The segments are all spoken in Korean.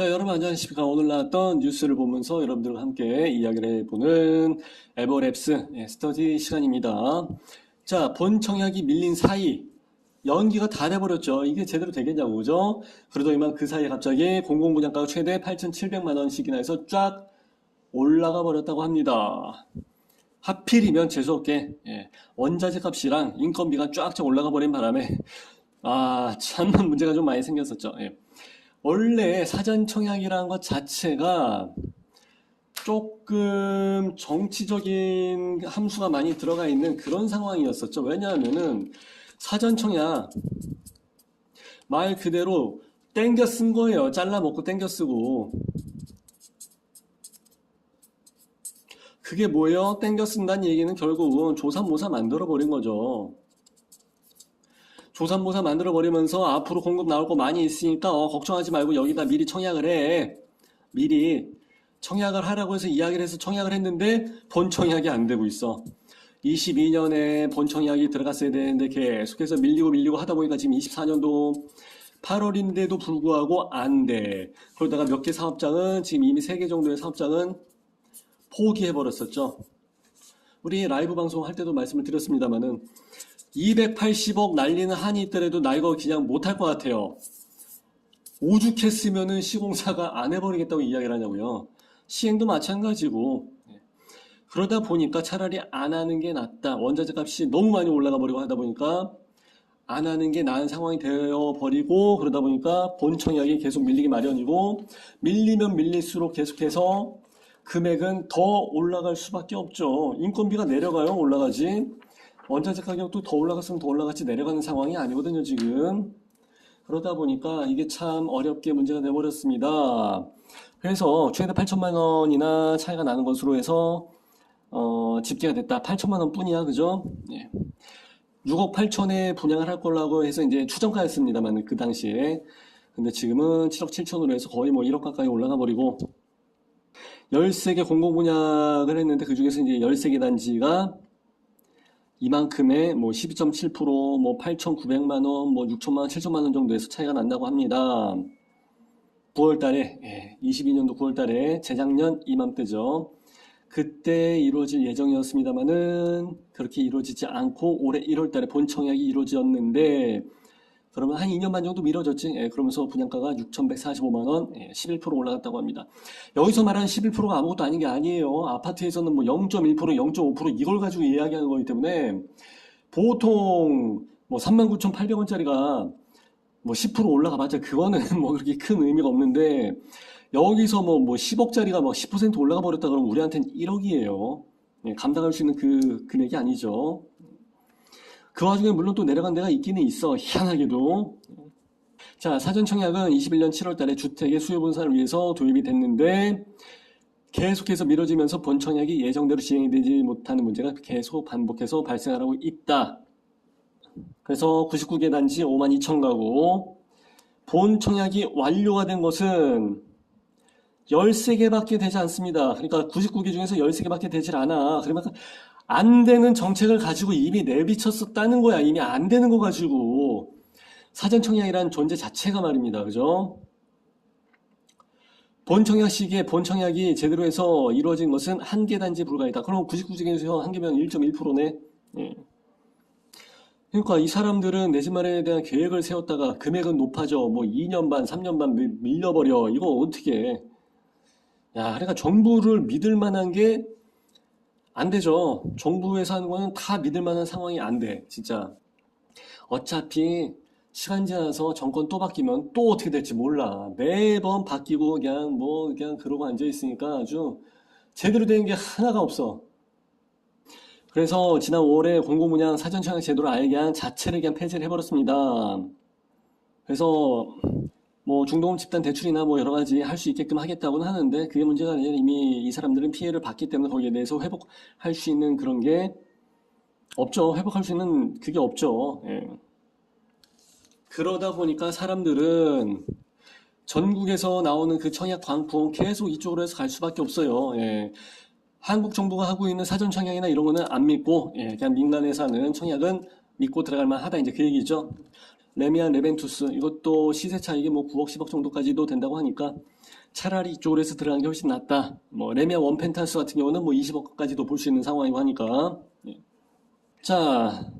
자, 여러분 안녕하십니까. 오늘 나왔던 뉴스를 보면서 여러분들과 함께 이야기를 해보는 에버랩스 스터디 시간입니다. 자, 본청약이 밀린 사이 연기가 다 돼버렸죠. 이게 제대로 되겠냐고, 그죠? 그러더니만 그 사이에 갑자기 공공분양가가 최대 8,700만 원씩이나 해서 쫙 올라가 버렸다고 합니다. 하필이면 재수없게 원자재 값이랑 인건비가 쫙쫙 올라가 버린 바람에 참 문제가 좀 많이 생겼었죠. 원래 사전청약이라는 것 자체가 조금 정치적인 함수가 많이 들어가 있는 그런 상황이었었죠. 왜냐하면은 사전청약 말 그대로 땡겨 쓴 거예요. 잘라 먹고 땡겨 쓰고. 그게 뭐예요? 땡겨 쓴다는 얘기는 결국은 조삼모사 만들어 버린 거죠. 조삼모사 만들어 버리면서 앞으로 공급 나올 거 많이 있으니까 걱정하지 말고 여기다 미리 청약을 해. 미리 청약을 하라고 해서 이야기를 해서 청약을 했는데 본청약이 안 되고 있어. 22년에 본청약이 들어갔어야 되는데 계속해서 밀리고 하다 보니까 지금 24년도 8월인데도 불구하고 안 돼. 그러다가 몇 개 사업장은 지금 이미 3개 정도의 사업장은 포기해버렸었죠. 우리 라이브 방송 할 때도 말씀을 드렸습니다만은 280억 날리는 한이 있더라도 나 이거 그냥 못할 것 같아요. 오죽했으면은 시공사가 안 해버리겠다고 이야기를 하냐고요. 시행도 마찬가지고. 그러다 보니까 차라리 안 하는 게 낫다. 원자재 값이 너무 많이 올라가 버리고 하다 보니까 안 하는 게 나은 상황이 되어 버리고, 그러다 보니까 본청약이 계속 밀리기 마련이고, 밀리면 밀릴수록 계속해서 금액은 더 올라갈 수밖에 없죠. 인건비가 내려가요, 올라가지. 원자재 가격도 더 올라갔으면 더 올라갔지 내려가는 상황이 아니거든요, 지금. 그러다 보니까 이게 참 어렵게 문제가 돼버렸습니다. 그래서 최대 8천만 원이나 차이가 나는 것으로 해서 집계가 됐다. 8천만 원 뿐이야, 그죠? 6억 8천에 분양을 할 거라고 해서 이제 추정가였습니다만 그 당시에. 근데 지금은 7억 7천으로 해서 거의 뭐 1억 가까이 올라가 버리고 13개 공공분양을 했는데 그 중에서 이제 13개 단지가 이만큼의 뭐 12.7%, 뭐 8,900만 원, 뭐 6천만 원, 7천만 원 정도에서 차이가 난다고 합니다. 9월 달에, 22년도 9월 달에 재작년 이맘때죠. 그때 이루어질 예정이었습니다만은 그렇게 이루어지지 않고 올해 1월 달에 본청약이 이루어졌는데 그러면 한 2년 반 정도 미뤄졌지. 그러면서 분양가가 6,145만 원, 11% 올라갔다고 합니다. 여기서 말하는 11%가 아무것도 아닌 게 아니에요. 아파트에서는 뭐 0.1%, 0.5% 이걸 가지고 이야기하는 거기 때문에 보통 뭐 39,800원짜리가 뭐 10% 올라가봤자 그거는 뭐 그렇게 큰 의미가 없는데 여기서 뭐 10억짜리가 뭐 10% 올라가 버렸다 그러면 우리한테는 1억이에요. 감당할 수 있는 그 금액이 아니죠. 그 와중에 물론 또 내려간 데가 있기는 있어. 희한하게도. 자, 사전청약은 21년 7월 달에 주택의 수요 분산을 위해서 도입이 됐는데 계속해서 미뤄지면서 본청약이 예정대로 진행이 되지 못하는 문제가 계속 반복해서 발생하고 있다. 그래서 99개 단지 5만 2천 가구. 본청약이 완료가 된 것은 13개밖에 되지 않습니다. 그러니까 99개 중에서 13개밖에 되질 않아. 그러면 안 되는 정책을 가지고 이미 내비쳤었다는 거야. 이미 안 되는 거 가지고. 사전청약이라는 존재 자체가 말입니다. 그죠? 본청약 시기에 본청약이 제대로 해서 이루어진 것은 1개 단지 불과이다. 그럼 99개 중에서 1개면 1.1%네. 그러니까 이 사람들은 내 집 마련에 대한 계획을 세웠다가 금액은 높아져. 뭐 2년 반, 3년 반 밀려버려. 이거 어떻게 해? 야, 그러니까 정부를 믿을 만한 게 안 되죠. 정부에서 하는 거는 다 믿을 만한 상황이 안 돼. 진짜. 어차피 시간 지나서 정권 또 바뀌면 또 어떻게 될지 몰라. 매번 바뀌고 그냥 그러고 앉아 있으니까 아주 제대로 된 게 하나가 없어. 그래서 지난 5월에 공공분양 사전청약 제도를 아예 그냥 자체를 그냥 폐지를 해버렸습니다. 그래서 뭐 중도금 집단 대출이나 뭐 여러 가지 할 수 있게끔 하겠다고는 하는데 그게 문제가 아니라 이미 이 사람들은 피해를 봤기 때문에 거기에 대해서 회복할 수 있는 그런 게 없죠. 회복할 수 있는 그게 없죠. 그러다 보니까 사람들은 전국에서 나오는 그 청약 광풍 계속 이쪽으로 해서 갈 수밖에 없어요. 한국 정부가 하고 있는 사전 청약이나 이런 거는 안 믿고 그냥 민간에서 하는 청약은 믿고 들어갈 만하다 이제 그 얘기죠. 레미안 레벤투스 이것도 시세 차익이 뭐 9억 10억 정도까지도 된다고 하니까 차라리 이쪽으로 해서 들어간 게 훨씬 낫다. 뭐 레미안 원펜탄스 같은 경우는 뭐 20억까지도 볼 수 있는 상황이고 하니까. 예. 자,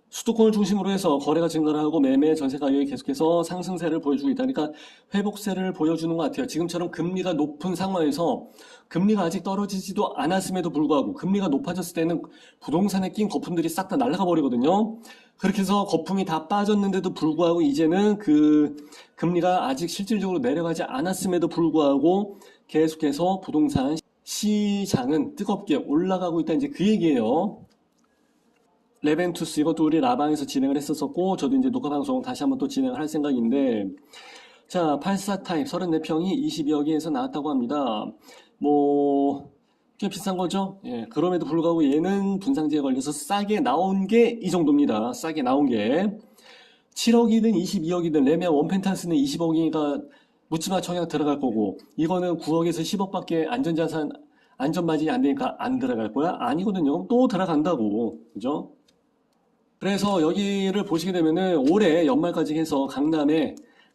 수도권을 중심으로 해서 거래가 증가를 하고 매매 전세 가격이 계속해서 상승세를 보여주고 있다. 그러니까 회복세를 보여주는 것 같아요. 지금처럼 금리가 높은 상황에서 금리가 아직 떨어지지도 않았음에도 불구하고 금리가 높아졌을 때는 부동산에 낀 거품들이 싹 다 날아가 버리거든요. 그렇게 해서 거품이 다 빠졌는데도 불구하고 이제는 그 금리가 아직 실질적으로 내려가지 않았음에도 불구하고 계속해서 부동산 시장은 뜨겁게 올라가고 있다. 이제 그 얘기예요. 레벤투스 이것도 우리 라방에서 진행을 했었었고 저도 이제 녹화방송 다시 한번 또 진행을 할 생각인데 자 84 타입 34평이 22억에서 나왔다고 합니다. 뭐 꽤 비싼 거죠. 예, 그럼에도 불구하고 얘는 분상제에 걸려서 싸게 나온 게 이 정도입니다. 싸게 나온 게 7억이든 22억이든 레미안 원펜탄스는 20억이니까 묻지마 청약 들어갈 거고 이거는 9억에서 10억밖에 안전자산 안전마진이 안 되니까 안 들어갈 거야? 아니거든요. 그럼 또 들어간다고. 그죠? 그래서 여기를 보시게 되면은 올해 연말까지 해서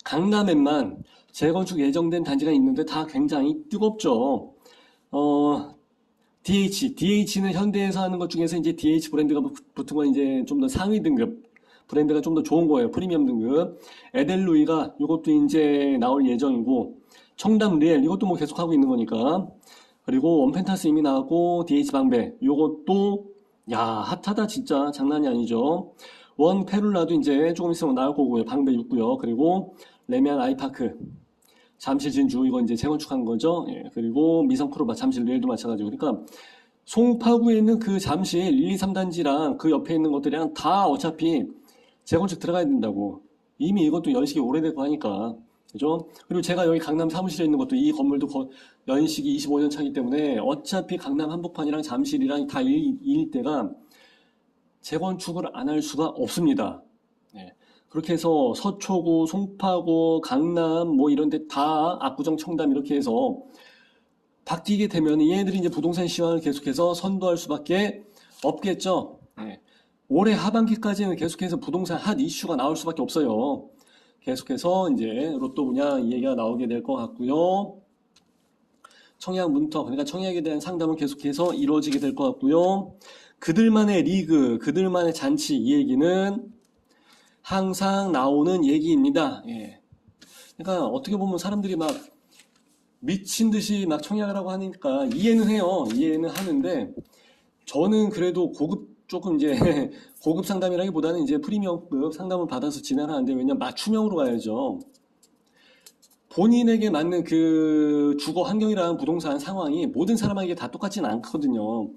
강남에만 재건축 예정된 단지가 있는데 다 굉장히 뜨겁죠. DH는 현대에서 하는 것 중에서 이제 DH 브랜드가 붙은 건 이제 좀 더 상위 등급 브랜드가 좀 더 좋은 거예요. 프리미엄 등급. 에델루이가 이것도 이제 나올 예정이고 청담 리엘 이것도 뭐 계속 하고 있는 거니까. 그리고 원펜타스 이미 나왔고 DH 방배 요것도 야 핫하다 진짜 장난이 아니죠. 원 페룰라도 이제 조금 있으면 나올 거고요. 방배 6구요. 그리고 레미안 아이파크 잠실 진주 이건 이제 재건축한 거죠. 예, 그리고 미성 크로바 잠실 리엘도 마찬가지고 그러니까 송파구에 있는 그 잠실 1, 2, 3단지랑 그 옆에 있는 것들이랑 다 어차피 재건축 들어가야 된다고. 이미 이것도 연식이 오래되고 하니까. 그죠? 그리고 제가 여기 강남 사무실에 있는 것도 이 건물도 연식이 25년 차기 때문에 어차피 강남 한복판이랑 잠실이랑 다 이 일대가 재건축을 안 할 수가 없습니다. 네. 그렇게 해서 서초구, 송파구, 강남 뭐 이런 데 다 압구정, 청담 이렇게 해서 바뀌게 되면 얘네들이 이제 부동산 시황을 계속해서 선도할 수밖에 없겠죠. 네. 올해 하반기까지는 계속해서 부동산 핫 이슈가 나올 수밖에 없어요. 계속해서 이제 로또 분야 이 얘기가 나오게 될 것 같고요. 청약 문턱, 그러니까 청약에 대한 상담은 계속해서 이루어지게 될 것 같고요. 그들만의 리그, 그들만의 잔치 이 얘기는 항상 나오는 얘기입니다. 예. 그러니까 어떻게 보면 사람들이 막 미친 듯이 막 청약을 하고 하니까 이해는 해요. 이해는 하는데 저는 그래도 조금 이제 고급 상담이라기보다는 이제 프리미엄급 상담을 받아서 진행을 하는데 왜냐면 맞춤형으로 가야죠. 본인에게 맞는 그 주거 환경이랑 부동산 상황이 모든 사람에게 다 똑같지는 않거든요.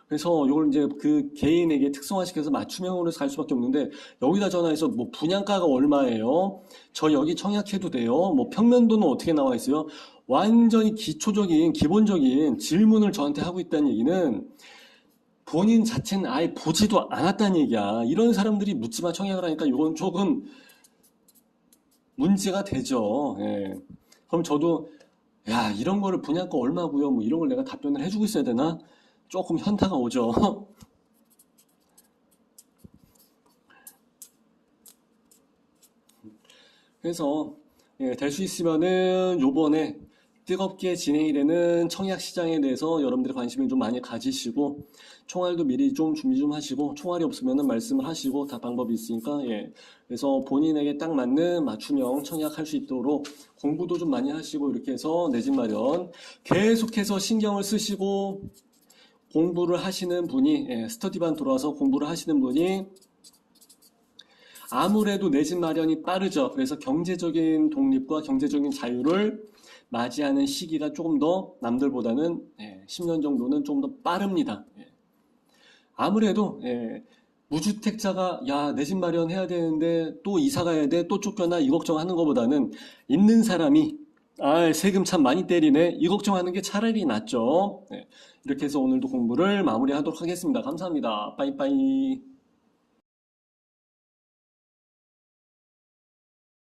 그래서 이걸 이제 그 개인에게 특성화시켜서 맞춤형으로 갈 수밖에 없는데 여기다 전화해서 뭐 분양가가 얼마예요? 저 여기 청약해도 돼요? 뭐 평면도는 어떻게 나와 있어요? 완전히 기초적인 기본적인 질문을 저한테 하고 있다는 얘기는 본인 자체는 아예 보지도 않았다는 얘기야. 이런 사람들이 묻지마 청약을 하니까 이건 조금 문제가 되죠. 예. 그럼 저도 야 이런 거를 분양가 얼마고요? 뭐 이런 걸 내가 답변을 해주고 있어야 되나? 조금 현타가 오죠. 그래서 될 수 있으면은 요번에 뜨겁게 진행이 되는 청약 시장에 대해서 여러분들의 관심을 좀 많이 가지시고 총알도 미리 좀 준비 좀 하시고 총알이 없으면은 말씀을 하시고 다 방법이 있으니까 예. 그래서 본인에게 딱 맞는 맞춤형 청약할 수 있도록 공부도 좀 많이 하시고 이렇게 해서 내 집 마련 계속해서 신경을 쓰시고 공부를 하시는 분이 스터디반 들어와서 공부를 하시는 분이 아무래도 내 집 마련이 빠르죠. 그래서 경제적인 독립과 경제적인 자유를 맞이하는 시기가 조금 더 남들보다는 10년 정도는 좀 더 빠릅니다. 아무래도 무주택자가 야, 내 집 마련해야 되는데 또 이사 가야 돼, 또 쫓겨나 이 걱정하는 것보다는 있는 사람이 아, 세금 참 많이 때리네 이 걱정하는 게 차라리 낫죠. 이렇게 해서 오늘도 공부를 마무리하도록 하겠습니다. 감사합니다. 빠이빠이.